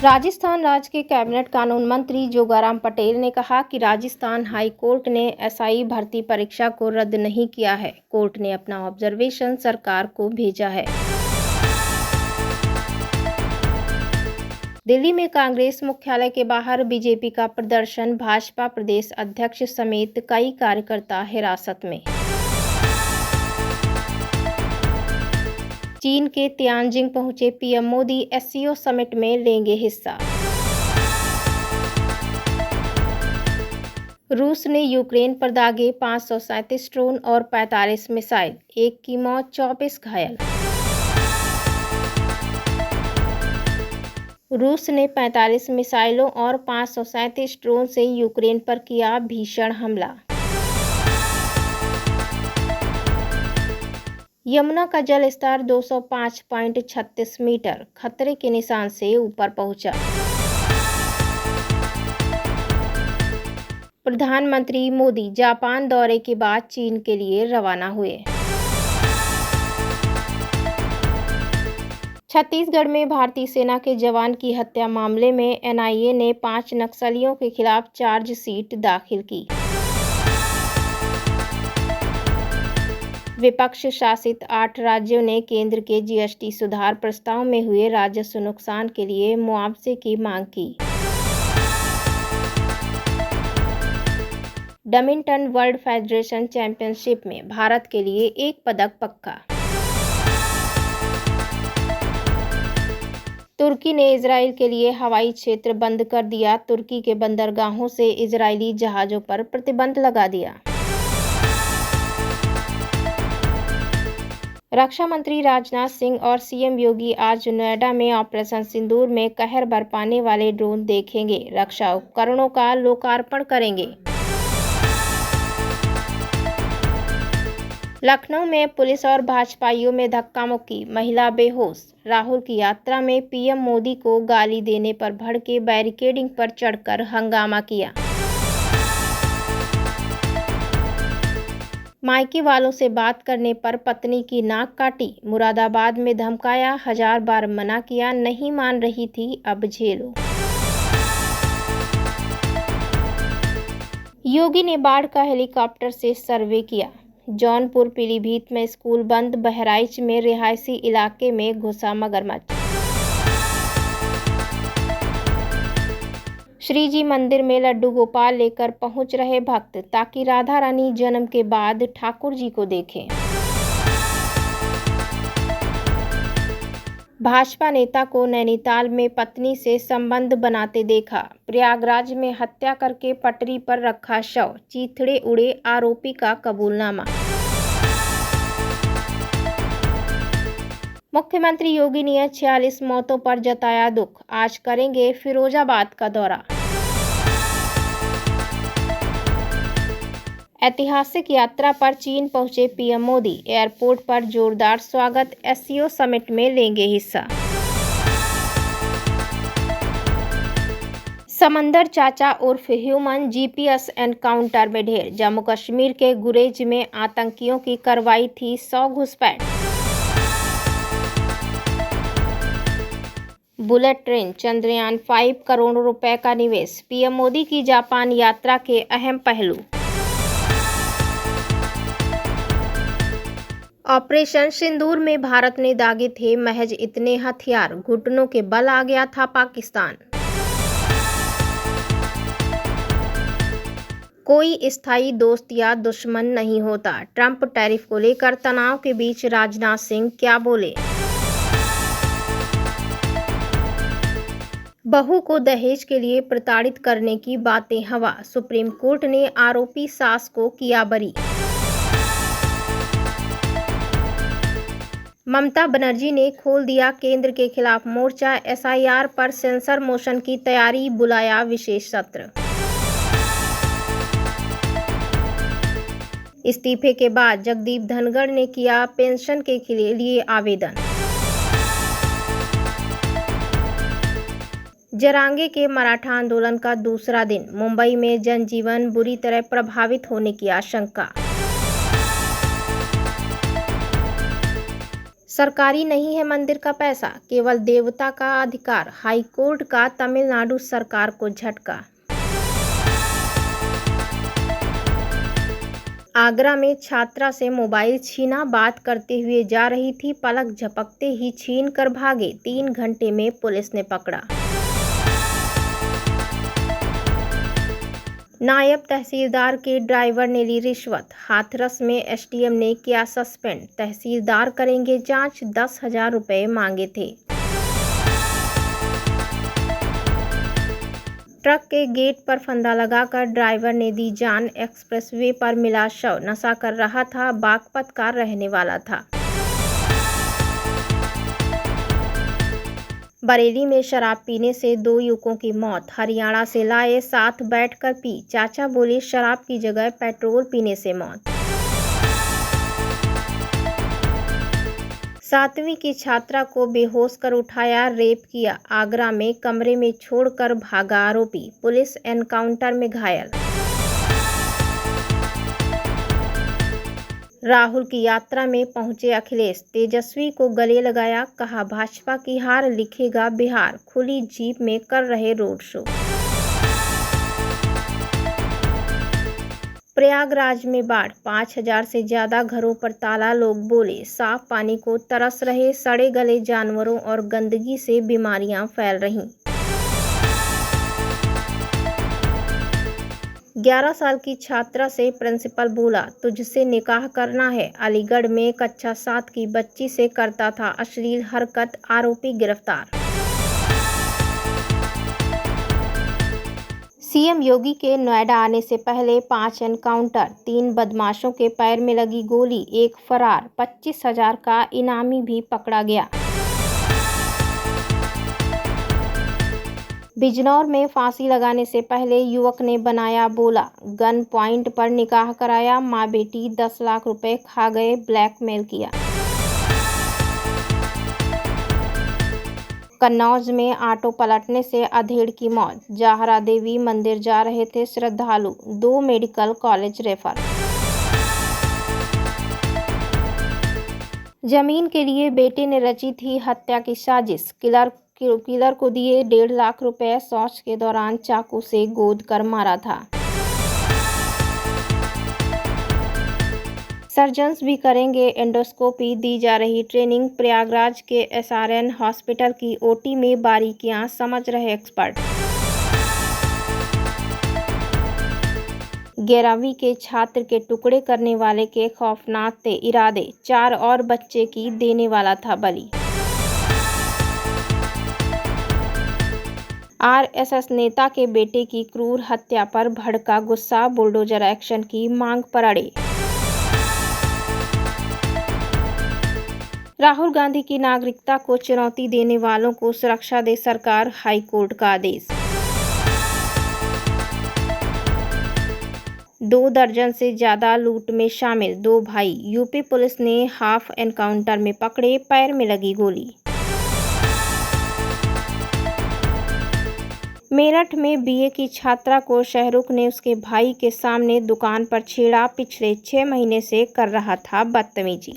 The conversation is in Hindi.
राजस्थान राज्य के कैबिनेट कानून मंत्री जोगाराम पटेल ने कहा कि राजस्थान हाई कोर्ट ने एसआई भर्ती परीक्षा को रद्द नहीं किया है। कोर्ट ने अपना ऑब्जर्वेशन सरकार को भेजा है। दिल्ली में कांग्रेस मुख्यालय के बाहर बीजेपी का प्रदर्शन, भाजपा प्रदेश अध्यक्ष समेत कई कार्यकर्ता हिरासत में। चीन के तियानजिंग पहुंचे पीएम मोदी एससीओ समिट में लेंगे हिस्सा। रूस ने यूक्रेन पर दागे 537 ड्रोन और 45 मिसाइल, एक की मौत 24 घायल। रूस ने 45 मिसाइलों और 537 ड्रोन से यूक्रेन पर किया भीषण हमला। यमुना का जल स्तर 205.36 मीटर खतरे के निशान से ऊपर पहुंचा। प्रधानमंत्री मोदी जापान दौरे के बाद चीन के लिए रवाना हुए। छत्तीसगढ़ में भारतीय सेना के जवान की हत्या मामले में एनआईए ने 5 नक्सलियों के खिलाफ चार्जशीट दाखिल की। विपक्ष शासित 8 राज्यों ने केंद्र के जीएसटी सुधार प्रस्ताव में हुए राजस्व नुकसान के लिए मुआवजे की मांग की। बैडमिंटन वर्ल्ड फेडरेशन चैंपियनशिप में भारत के लिए एक पदक पक्का। तुर्की ने इजराइल के लिए हवाई क्षेत्र बंद कर दिया। तुर्की के बंदरगाहों से इजरायली जहाज़ों पर प्रतिबंध लगा दिया। रक्षा मंत्री राजनाथ सिंह और सीएम योगी आज नोएडा में ऑपरेशन सिंदूर में कहर बरपाने वाले ड्रोन देखेंगे। रक्षा उपकरणों का लोकार्पण करेंगे। लखनऊ में पुलिस और भाजपाइयों में धक्का मुक्की, महिला बेहोश। राहुल की यात्रा में पीएम मोदी को गाली देने पर भड़के, बैरिकेडिंग पर चढ़कर हंगामा किया। मायके वालों से बात करने पर पत्नी की नाक काटी। मुरादाबाद में धमकाया, 1000 बार मना किया, नहीं मान रही थी, अब झेलो। योगी ने बाढ़ का हेलीकॉप्टर से सर्वे किया। जौनपुर पीलीभीत में स्कूल बंद, बहराइच में रिहायशी इलाके में घुसा मगरमच्छ। श्री जी मंदिर में लड्डू गोपाल लेकर पहुंच रहे भक्त, ताकि राधा रानी जन्म के बाद ठाकुर जी को देखें। भाजपा नेता को नैनीताल में पत्नी से संबंध बनाते देखा। प्रयागराज में हत्या करके पटरी पर रखा शव, चीथड़े उड़े, आरोपी का कबूलनामा। मुख्यमंत्री योगी ने 46 मौतों पर जताया दुख। आज करेंगे फिरोजाबाद का दौरा। ऐतिहासिक यात्रा पर चीन पहुंचे पीएम मोदी, एयरपोर्ट पर जोरदार स्वागत। एससीओ समिट में लेंगे हिस्सा। समंदर चाचा उर्फ ह्यूमन जीपीएस एनकाउंटर में ढेर। जम्मू कश्मीर के गुरेज में आतंकियों की कार्रवाई थी 100 घुसपैठ। बुलेट ट्रेन, चंद्रयान 5 करोड़ रुपए का निवेश। पीएम मोदी की जापान यात्रा के अहम पहलू। ऑपरेशन सिंदूर में भारत ने दागे थे महज इतने हथियार, घुटनों के बल आ गया था पाकिस्तान। कोई स्थायी दोस्त या दुश्मन नहीं होता। ट्रंप टैरिफ को लेकर तनाव के बीच राजनाथ सिंह क्या बोले। बहू को दहेज के लिए प्रताड़ित करने की बातें हवा। सुप्रीम कोर्ट ने आरोपी सास को किया बरी। ममता बनर्जी ने खोल दिया केंद्र के खिलाफ मोर्चा। एसआईआर पर सेंसर मोशन की तैयारी, बुलाया विशेष सत्र। इस्तीफे के बाद जगदीप धनखड़ ने किया पेंशन के लिए आवेदन। जरांगे के मराठा आंदोलन का दूसरा दिन। मुंबई में जनजीवन बुरी तरह प्रभावित होने की आशंका। सरकारी नहीं है मंदिर का पैसा, केवल देवता का अधिकार। हाईकोर्ट का तमिलनाडु सरकार को झटका। आगरा में छात्रा से मोबाइल छीना, बात करते हुए जा रही थी, पलक झपकते ही छीन कर भागे। 3 घंटे में पुलिस ने पकड़ा। नायब तहसीलदार के ड्राइवर ने ली रिश्वत, हाथरस में एसडीएम ने किया सस्पेंड। तहसीलदार करेंगे जांच, 10,000 रुपये मांगे थे। ट्रक के गेट पर फंदा लगाकर ड्राइवर ने दी जान, एक्सप्रेसवे पर मिला शव। नशा कर रहा था, बागपत का रहने वाला था। बरेली में शराब पीने से 2 युवकों की मौत, हरियाणा से लाए, साथ बैठकर पी। चाचा बोले शराब की जगह पेट्रोल पीने से मौत। 7वीं की छात्रा को बेहोश कर उठाया, रेप किया। आगरा में कमरे में छोड़कर भागा आरोपी, पुलिस एनकाउंटर में घायल। राहुल की यात्रा में पहुंचे अखिलेश, तेजस्वी को गले लगाया, कहा भाजपा की हार लिखेगा बिहार। खुली जीप में कर रहे रोड शो। प्रयागराज में बाढ़, 5,000 से ज्यादा घरों पर ताला, लोग बोले साफ पानी को तरस रहे। सड़े गले जानवरों और गंदगी से बीमारियां फैल रहीं। 11 साल की छात्रा से प्रिंसिपल बोला तुझसे निकाह करना है। अलीगढ़ में कक्षा 7 की बच्ची से करता था अश्लील हरकत, आरोपी गिरफ्तार। सीएम योगी के नोएडा आने से पहले 5 एनकाउंटर, 3 बदमाशों के पैर में लगी गोली, 1 फरार। 25,000 का इनामी भी पकड़ा गया। बिजनौर में फांसी लगाने से पहले युवक ने बनाया बोला, गन पॉइंट पर निकाह कराया, मां बेटी 10 लाख रुपए खा गए, ब्लैकमेल किया। कन्नौज में ऑटो पलटने से अधेड़ की मौत, जाहरा देवी मंदिर जा रहे थे श्रद्धालु, 2 मेडिकल कॉलेज रेफर। जमीन के लिए बेटे ने रची थी हत्या की साजिश, किलर को दिए 1.5 लाख रुपए, शौच के दौरान चाकू से गोद कर मारा था। सर्जन्स भी करेंगे एंडोस्कोपी, दी जा रही ट्रेनिंग। प्रयागराज के एसआरएन हॉस्पिटल की ओटी में बारीकियां समझ रहे एक्सपर्ट। 11वीं के छात्र के टुकड़े करने वाले के खौफनाक थे इरादे, 4 और बच्चे की देने वाला था बलि। आरएसएस नेता के बेटे की क्रूर हत्या पर भड़का गुस्सा, बुलडोजर एक्शन की मांग पर अड़े। राहुल गांधी की नागरिकता को चुनौती देने वालों को सुरक्षा दे सरकार, हाईकोर्ट का आदेश। 2 दर्जन से ज्यादा लूट में शामिल 2 भाई, यूपी पुलिस ने हाफ एनकाउंटर में पकड़े, पैर में लगी गोली। मेरठ में बीए की छात्रा को शाहरुख ने उसके भाई के सामने दुकान पर छेड़ा, पिछले 6 महीने से कर रहा था बदतमीजी।